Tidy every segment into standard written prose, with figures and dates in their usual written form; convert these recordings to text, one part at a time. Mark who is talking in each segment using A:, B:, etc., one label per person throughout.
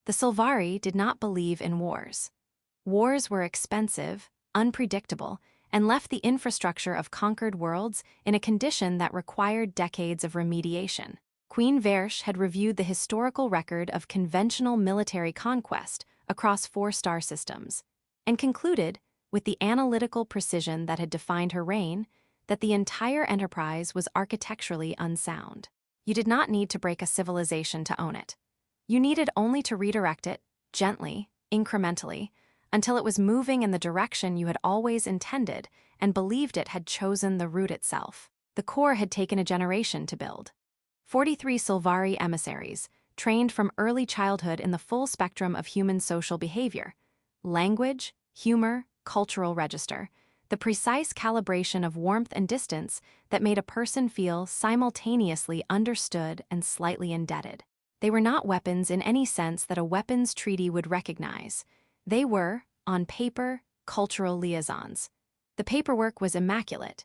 A: The Solvari did not believe in wars. Wars were expensive, unpredictable, and left the infrastructure of conquered worlds in a condition that required decades of remediation. Queen Versh had reviewed the historical record of conventional military conquest across 4-star systems, and concluded, with the analytical precision that had defined her reign, that the entire enterprise was architecturally unsound. You did not need to break a civilization to own it. You needed only to redirect it, gently, incrementally, until it was moving in the direction you had always intended and believed it had chosen the route itself. The core had taken a generation to build. 43 Solvari emissaries, trained from early childhood in the full spectrum of human social behavior: language, humor, cultural register, the precise calibration of warmth and distance that made a person feel simultaneously understood and slightly indebted. They were not weapons in any sense that a weapons treaty would recognize. They were, on paper, cultural liaisons. The paperwork was immaculate.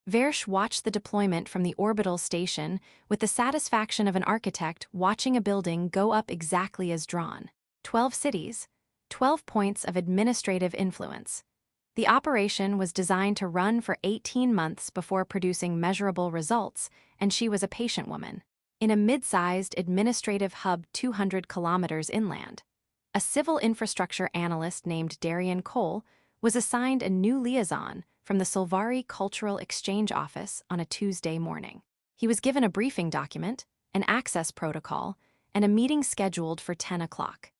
A: Versh watched the deployment from the orbital station with the satisfaction of an architect watching a building go up exactly as drawn. 12 cities, 12 points of administrative influence. The operation was designed to run for 18 months before producing measurable results, and she was a patient woman. In a mid-sized administrative hub 200 kilometers inland, a civil infrastructure analyst named Darian Cole was assigned a new liaison from the Solvari Cultural Exchange Office on a Tuesday morning. He was given a briefing document, an access protocol, and a meeting scheduled for 10 o'clock.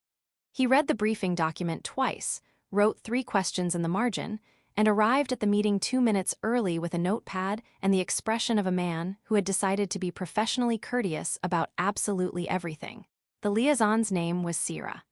A: He read the briefing document twice, wrote 3 questions in the margin, and arrived at the meeting 2 minutes early with a notepad and the expression of a man who had decided to be professionally courteous about absolutely everything. The liaison's name was Sira.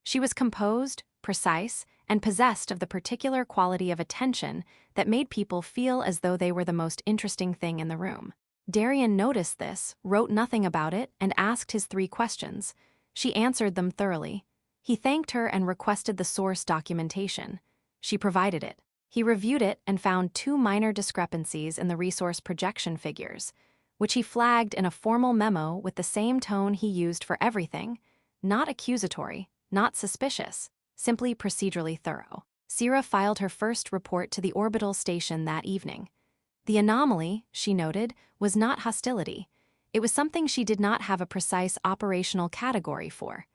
A: She was composed, precise, and possessed of the particular quality of attention that made people feel as though they were the most interesting thing in the room. Darian noticed this, wrote nothing about it, and asked his 3 questions. She answered them thoroughly. He thanked her and requested the source documentation. She provided it. He reviewed it and found 2 minor discrepancies in the resource projection figures, which he flagged in a formal memo with the same tone he used for everything: not accusatory, not suspicious, simply procedurally thorough. Sira filed her first report to the orbital station that evening. The anomaly, she noted, was not hostility. It was something she did not have a precise operational category for.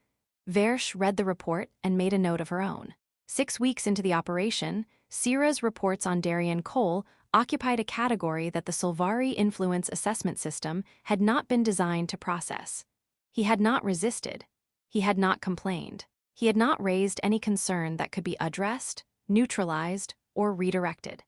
A: Versh read the report and made a note of her own. 6 weeks into the operation, Sira's reports on Darian Cole occupied a category that the Solvari Influence Assessment System had not been designed to process. He had not resisted. He had not complained. He had not raised any concern that could be addressed, neutralized, or redirected.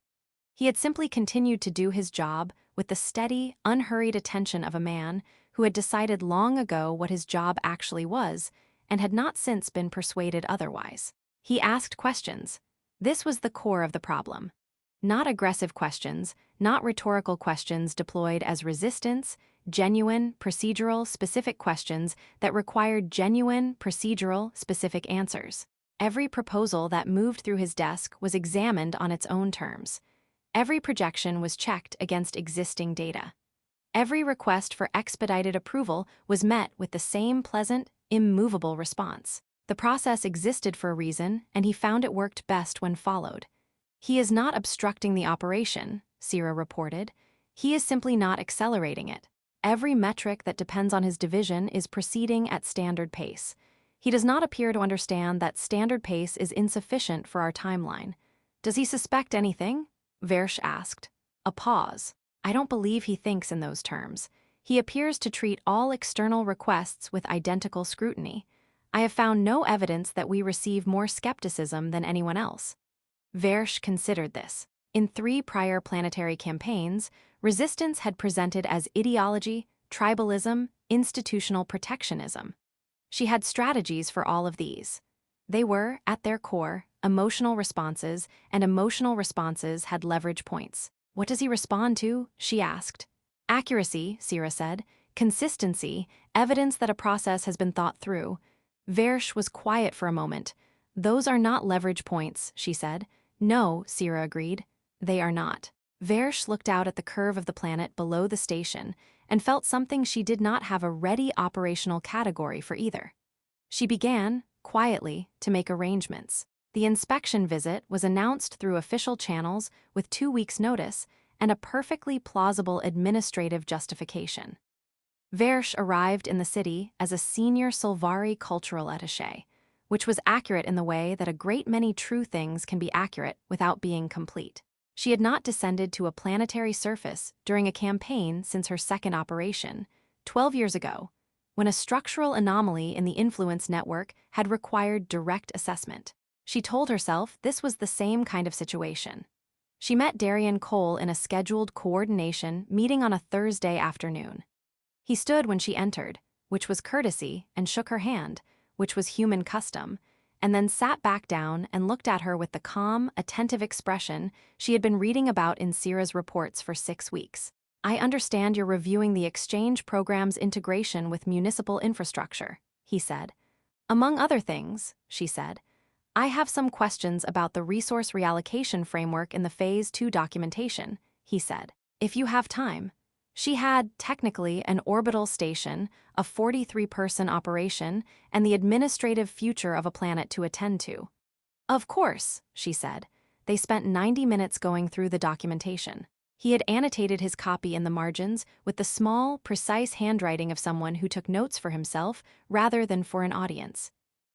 A: He had simply continued to do his job with the steady, unhurried attention of a man who had decided long ago what his job actually was and had not since been persuaded otherwise. He asked questions. This was the core of the problem. Not aggressive questions, not rhetorical questions deployed as resistance, genuine, procedural, specific questions that required genuine, procedural, specific answers. Every proposal that moved through his desk was examined on its own terms. Every projection was checked against existing data. Every request for expedited approval was met with the same pleasant, immovable response. The process existed for a reason, and he found it worked best when followed. He is not obstructing the operation, Sira reported. He is simply not accelerating it. Every metric that depends on his division is proceeding at standard pace. He does not appear to understand that standard pace is insufficient for our timeline. Does he suspect anything? Versh asked. A pause. I don't believe he thinks in those terms. He appears to treat all external requests with identical scrutiny. I have found no evidence that we receive more skepticism than anyone else. Versh considered this. In 3 prior planetary campaigns, resistance had presented as ideology, tribalism, institutional protectionism. She had strategies for all of these. They were, at their core, emotional responses, and emotional responses had leverage points. What does he respond to? She asked. Accuracy, Sira said. Consistency, evidence that a process has been thought through. Versh was quiet for a moment. Those are not leverage points, she said. No, Sira agreed. They are not. Versh looked out at the curve of the planet below the station and felt something she did not have a ready operational category for either. She began, quietly, to make arrangements. The inspection visit was announced through official channels with 2 weeks' notice and a perfectly plausible administrative justification. Versh arrived in the city as a senior Solvari cultural attaché, which was accurate in the way that a great many true things can be accurate without being complete. She had not descended to a planetary surface during a campaign since her second operation, 12 years ago, when a structural anomaly in the influence network had required direct assessment. She told herself this was the same kind of situation. She met Darian Cole in a scheduled coordination meeting on a Thursday afternoon. He stood when she entered, which was courtesy, and shook her hand, which was human custom, and then sat back down and looked at her with the calm, attentive expression she had been reading about in Sierra's reports for 6 weeks. "I understand you're reviewing the exchange program's integration with municipal infrastructure," he said. "Among other things," she said, "I have some questions about the resource reallocation framework in the Phase 2 documentation," he said. "If you have time." She had, technically, an orbital station, a 43-person operation, and the administrative future of a planet to attend to. "Of course," she said. They spent 90 minutes going through the documentation. He had annotated his copy in the margins with the small, precise handwriting of someone who took notes for himself rather than for an audience.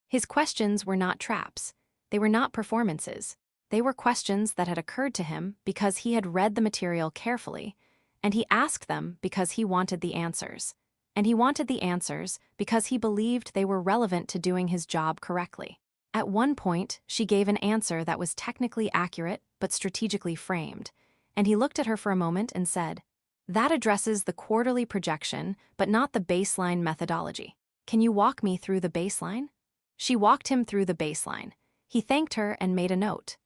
A: His questions were not traps. They were not performances. They were questions that had occurred to him because he had read the material carefully, and he asked them because he wanted the answers. And he wanted the answers because he believed they were relevant to doing his job correctly. At one point, she gave an answer that was technically accurate but strategically framed, and he looked at her for a moment and said, "That addresses the quarterly projection, but not the baseline methodology. Can you walk me through the baseline?" She walked him through the baseline. He thanked her and made a note.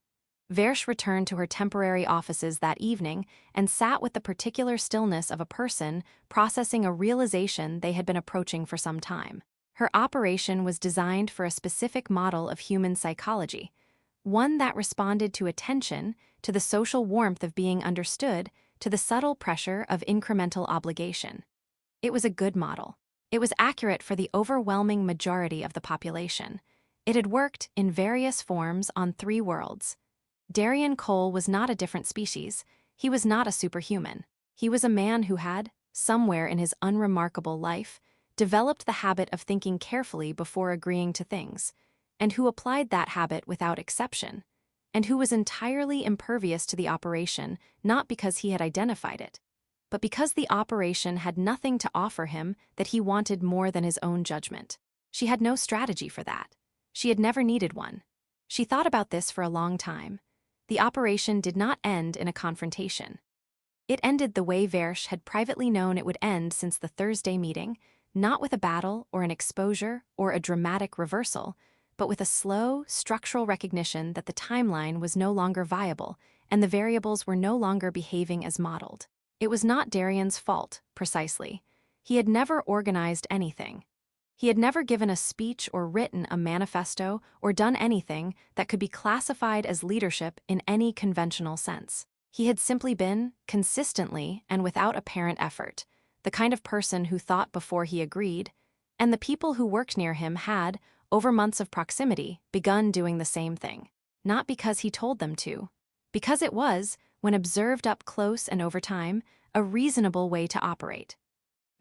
A: Versh returned to her temporary offices that evening and sat with the particular stillness of a person processing a realization they had been approaching for some time. Her operation was designed for a specific model of human psychology, one that responded to attention, to the social warmth of being understood, to the subtle pressure of incremental obligation. It was a good model. It was accurate for the overwhelming majority of the population. It had worked in various forms on 3 worlds. Darian Cole was not a different species. He was not a superhuman. He was a man who had, somewhere in his unremarkable life, developed the habit of thinking carefully before agreeing to things, and who applied that habit without exception, and who was entirely impervious to the operation not because he had identified it, but because the operation had nothing to offer him that he wanted more than his own judgment. She had no strategy for that. She had never needed one. She thought about this for a long time. The operation did not end in a confrontation. It ended the way Versh had privately known it would end since the Thursday meeting, not with a battle or an exposure or a dramatic reversal, but with a slow, structural recognition that the timeline was no longer viable and the variables were no longer behaving as modeled. It was not Darian's fault, precisely. He had never organized anything. He had never given a speech or written a manifesto or done anything that could be classified as leadership in any conventional sense. He had simply been, consistently and without apparent effort, the kind of person who thought before he agreed, and the people who worked near him had, over months of proximity, begun doing the same thing. Not because he told them to, because it was, when observed up close and over time, a reasonable way to operate.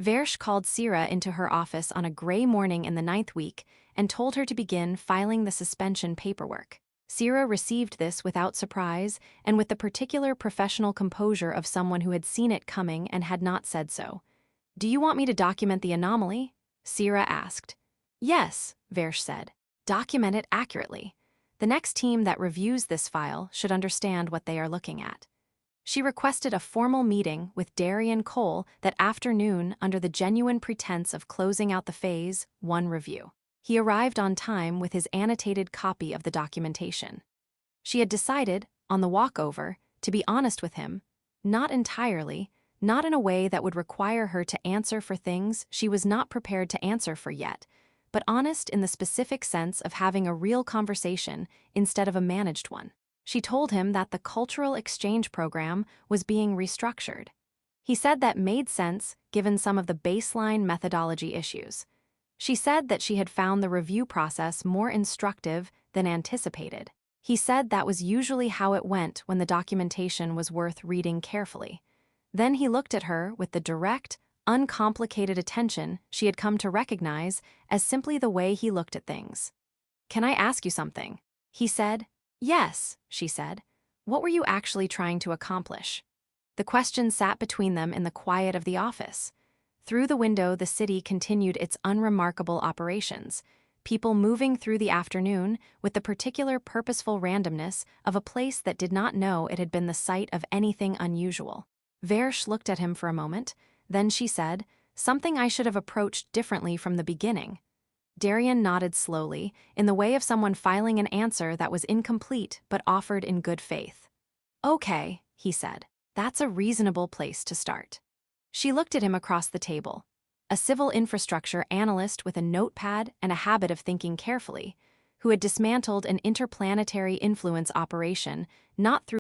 A: Versh called Sierra into her office on a gray morning in the 9th week and told her to begin filing the suspension paperwork. Sierra received this without surprise and with the particular professional composure of someone who had seen it coming and had not said so. "Do you want me to document the anomaly?" Sierra asked. "Yes," Versh said. "Document it accurately. The next team that reviews this file should understand what they are looking at." She requested a formal meeting with Darian Cole that afternoon under the genuine pretense of closing out the Phase 1 review. He arrived on time with his annotated copy of the documentation. She had decided, on the walkover, to be honest with him, not entirely, not in a way that would require her to answer for things she was not prepared to answer for yet, but honest in the specific sense of having a real conversation instead of a managed one. She told him that the cultural exchange program was being restructured. He said that made sense given some of the baseline methodology issues. She said that she had found the review process more instructive than anticipated. He said that was usually how it went when the documentation was worth reading carefully. Then he looked at her with the direct, uncomplicated attention she had come to recognize as simply the way he looked at things. "Can I ask you something?" he said. "Yes," she said. "What were you actually trying to accomplish?" The question sat between them in the quiet of the office. Through the window, the city continued its unremarkable operations, people moving through the afternoon with the particular purposeful randomness of a place that did not know it had been the site of anything unusual. Versh looked at him for a moment, then she said, "Something I should have approached differently from the beginning." Darian nodded slowly, in the way of someone filing an answer that was incomplete but offered in good faith. "Okay," he said. "That's a reasonable place to start." She looked at him across the table. A civil infrastructure analyst with a notepad and a habit of thinking carefully, who had dismantled an interplanetary influence operation not through